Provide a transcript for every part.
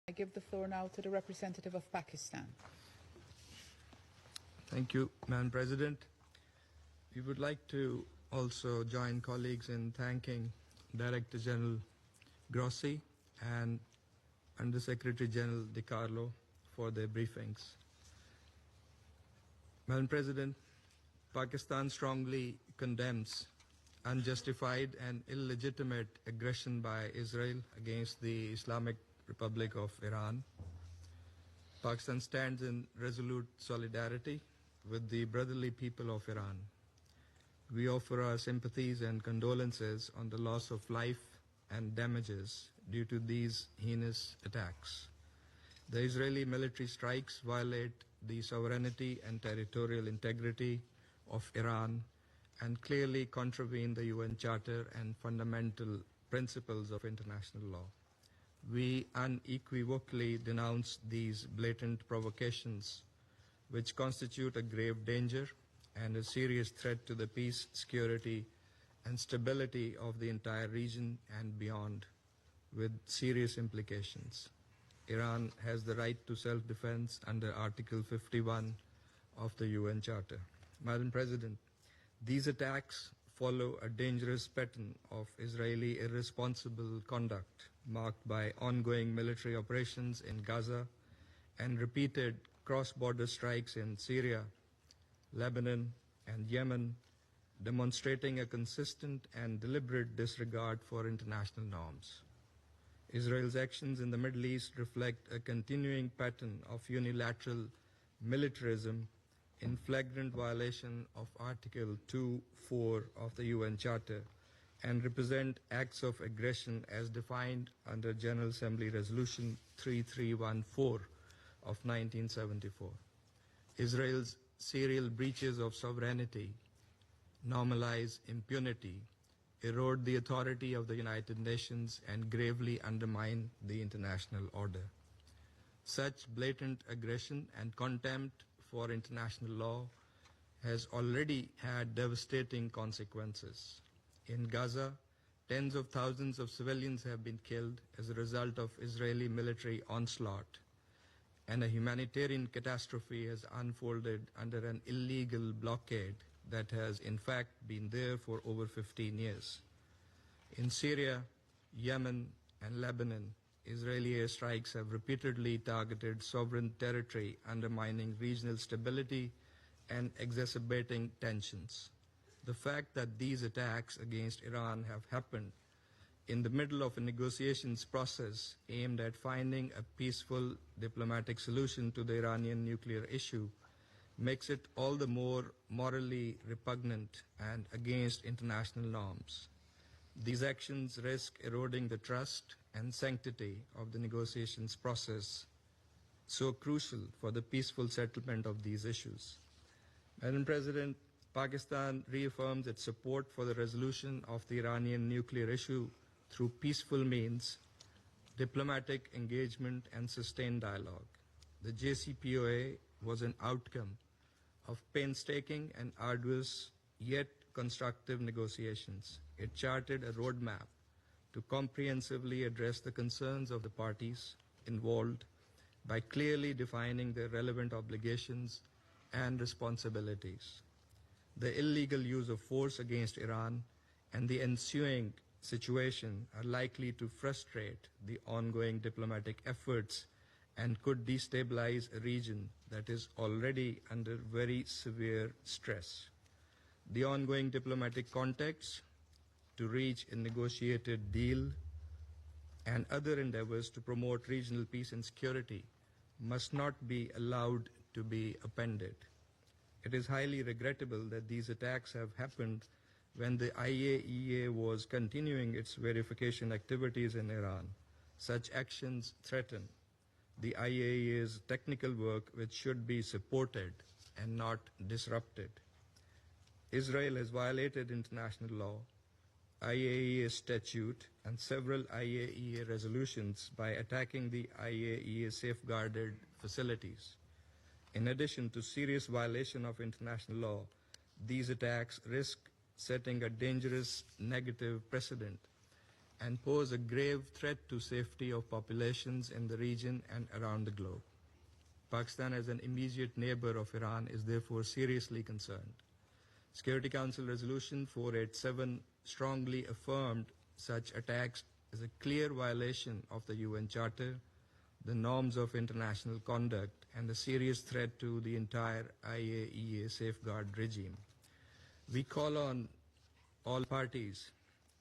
I give the floor now to the representative of Pakistan. Thank you, Madam President. We would like to also join colleagues in thanking Director General Grossi and Under Secretary General Di Carlo for their briefings. Madam President, Pakistan strongly condemns unjustified and illegitimate aggression by Israel against the Islamic Republic of Iran. Pakistan stands in resolute solidarity with the brotherly people of Iran. We offer our sympathies and condolences on the loss of life and damages due to these heinous attacks. The Israeli military strikes violate the sovereignty and territorial integrity of Iran and clearly contravene the UN Charter and fundamental principles of international law. We unequivocally denounce these blatant provocations, which constitute a grave danger and a serious threat to the peace, security, and stability of the entire region and beyond, with serious implications. Iran has the right to self-defense under Article 51 of the UN Charter. Madam President, these attacks follow a dangerous pattern of Israeli irresponsible conduct marked by ongoing military operations in Gaza and repeated cross-border strikes in Syria, Lebanon, and Yemen, demonstrating a consistent and deliberate disregard for international norms. Israel's actions in the Middle East reflect a continuing pattern of unilateral militarism in flagrant violation of Article 2(4) of the UN Charter and represent acts of aggression as defined under General Assembly Resolution 3314 of 1974. Israel's serial breaches of sovereignty normalize impunity, erode the authority of the United Nations, and gravely undermine the international order. Such blatant aggression and contempt for international law has already had devastating consequences. In Gaza, tens of thousands of civilians have been killed as a result of Israeli military onslaught, and a humanitarian catastrophe has unfolded under an illegal blockade that has in fact been there for over 15 years. In Syria, Yemen, and Lebanon, Israeli airstrikes have repeatedly targeted sovereign territory, undermining regional stability and exacerbating tensions. The fact that these attacks against Iran have happened in the middle of a negotiations process aimed at finding a peaceful diplomatic solution to the Iranian nuclear issue makes it all the more morally repugnant and against international norms. These actions risk eroding the trust and sanctity of the negotiations process, so crucial for the peaceful settlement of these issues. Madam President, Pakistan reaffirms its support for the resolution of the Iranian nuclear issue through peaceful means, diplomatic engagement, and sustained dialogue. The JCPOA was an outcome of painstaking and arduous yet constructive negotiations. It charted a roadmap to comprehensively address the concerns of the parties involved by clearly defining their relevant obligations and responsibilities. The illegal use of force against Iran and the ensuing situation are likely to frustrate the ongoing diplomatic efforts and could destabilize a region that is already under very severe stress. The ongoing diplomatic contacts to reach a negotiated deal and other endeavors to promote regional peace and security must not be allowed to be appended. It is highly regrettable that these attacks have happened when the IAEA was continuing its verification activities in Iran. Such actions threaten the IAEA's technical work, which should be supported and not disrupted. Israel has violated international law, IAEA statute, and several IAEA resolutions by attacking the IAEA safeguarded facilities. In addition to serious violation of international law, these attacks risk setting a dangerous negative precedent and pose a grave threat to safety of populations in the region and around the globe. Pakistan, as an immediate neighbor of Iran, is therefore seriously concerned. Security Council Resolution 487 strongly affirmed such attacks as a clear violation of the UN Charter, the norms of international conduct, and a serious threat to the entire IAEA safeguard regime. We call on all parties,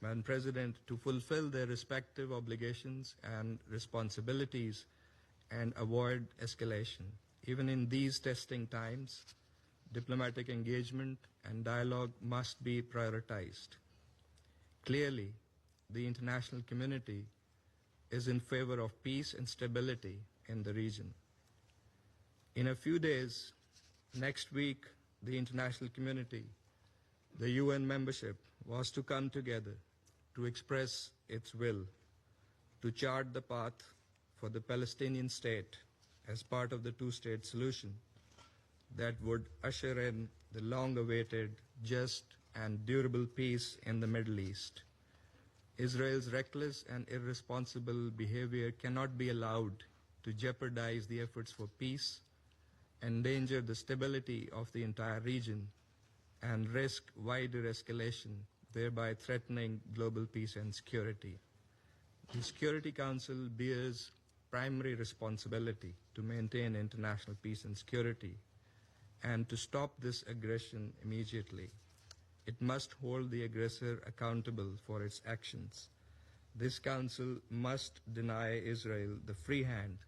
Madam President, to fulfill their respective obligations and responsibilities and avoid escalation. Even in these testing times, diplomatic engagement and dialogue must be prioritized. Clearly, the international community is in favor of peace and stability in the region. In a few days, next week, the international community, the UN membership, was to come together to express its will to chart the path for the Palestinian state as part of the two-state solution that would usher in the long-awaited, just, and durable peace in the Middle East. Israel's reckless and irresponsible behavior cannot be allowed to jeopardize the efforts for peace, endanger the stability of the entire region, and risk wider escalation, thereby threatening global peace and security. The Security Council bears primary responsibility to maintain international peace and security and to stop this aggression immediately. It must hold the aggressor accountable for its actions. This Council must deny Israel the free hand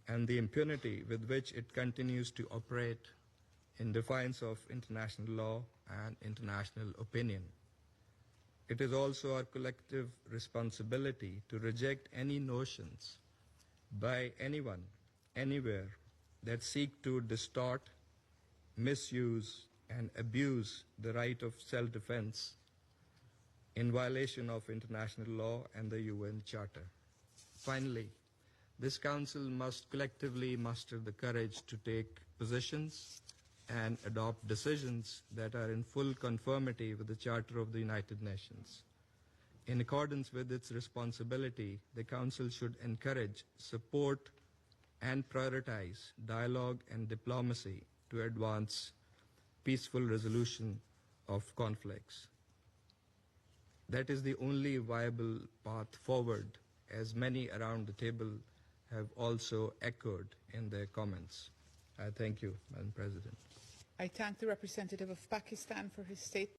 and the impunity with which it continues to operate in defiance of international law and international opinion. It is also our collective responsibility to reject any notions by anyone, anywhere, that seek to distort, misuse, and abuse the right of self-defense in violation of international law and the UN Charter. Finally, this Council must collectively muster the courage to take positions and adopt decisions that are in full conformity with the Charter of the United Nations. In accordance with its responsibility, the Council should encourage, support, and prioritize dialogue and diplomacy to advance peaceful resolution of conflicts. That is the only viable path forward, as many around the table have also echoed in their comments. I thank you, Madam President. I thank the representative of Pakistan for his statement.